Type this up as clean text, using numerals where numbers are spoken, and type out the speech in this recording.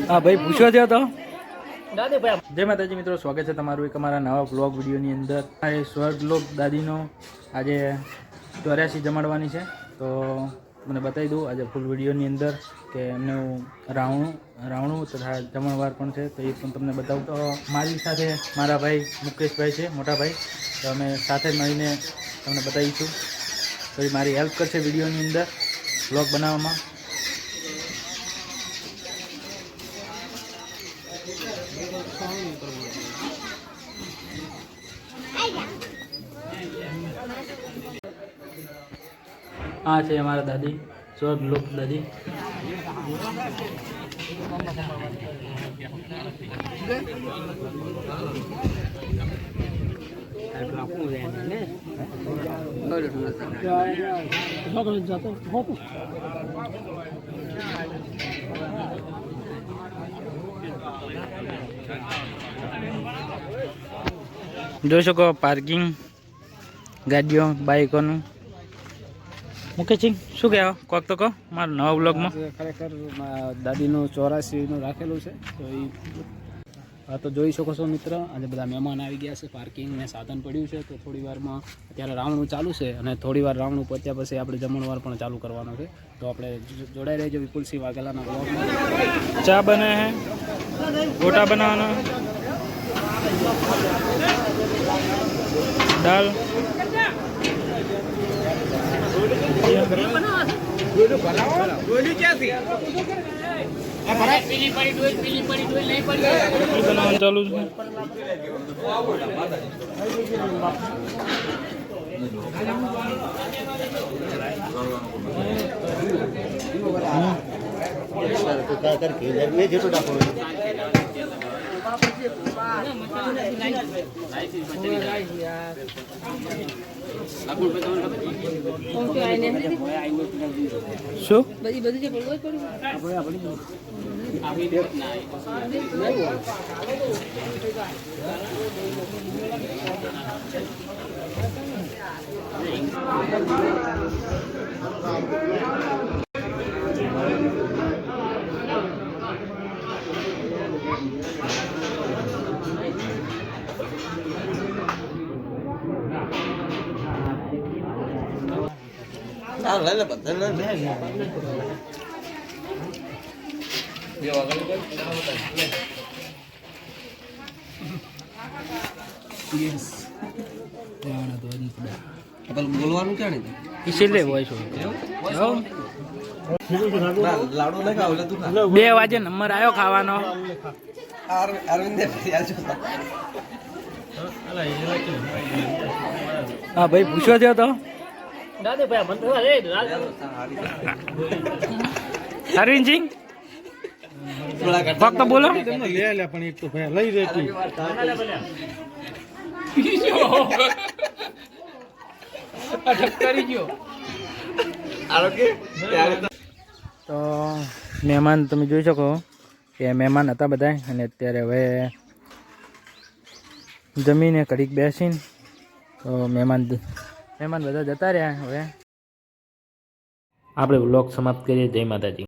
हाँ भाई पूछवा थो तो जय माताजी मित्रों, स्वागत है तमारू एक अमरा नवा ब्लॉग विडियोनी अंदर। अरे स्वर्गलोक दादीनो आज 84 जमाड़वानी है, तो मैंने बताई दूँ आज फूल विडियोनी अंदर कि एमने रावणू तथा जमणवार पण है, तो ये पण तमने बताऊँ। तो मारी साथे मारा भाई मुकेश भाई है, मोटा भाई, तो अमे साथे मळीने तमने बताईशुं। तो ये मारी हेल्प करशे विडियोनी अंदर ब्लॉग बनाववामां। हाँ है हमारा दादी स्वर्गलोक दादी। જોઈ શકો પાર્કિંગ ગાડીઓ બાઇકોનું। મુકેશજી શું કહેવા કોક તો કહો મારા નવા બ્લોગમાં। ખરેખર દાદીનું 84નું રાખેલું છે, તો એ હા તો જોઈ શકો છો મિત્ર। આજે બધા મહેમાન આવી ગયા છે, પાર્કિંગ ને સાધન પડ્યું છે, તો થોડી વારમાં અત્યારે રાવણું ચાલુ છે અને થોડી વાર રાવણું પત્યા પછી આપણે જમણવાર પણ ચાલુ કરવાનો છે। તો આપણે જોડાઈ રહેજો વિપુલસિંહ વાઘેલાના બ્લોગમાં। ચા બને હે, ગોટા બનાવવાના, દાલ ચાલુ છે। શું બોલવાનું ક્યાં નહીં इसीलिए वॉइस हो 2 વાગે નંબર આવ્યો ખાવાનો। हाँ भाई पूछवा थो तो अरविंद जी फक्त बोलो तो મહેમાન તમે જોઈ શકો કે મહેમાન હતા બધા, અને અત્યારે હવે જમીને ઘડીક બેસીને તો મહેમાન બધા જતા રહ્યા। હવે આપણે વ્લોગ સમાપ્ત કરીએ। જય માતાજી।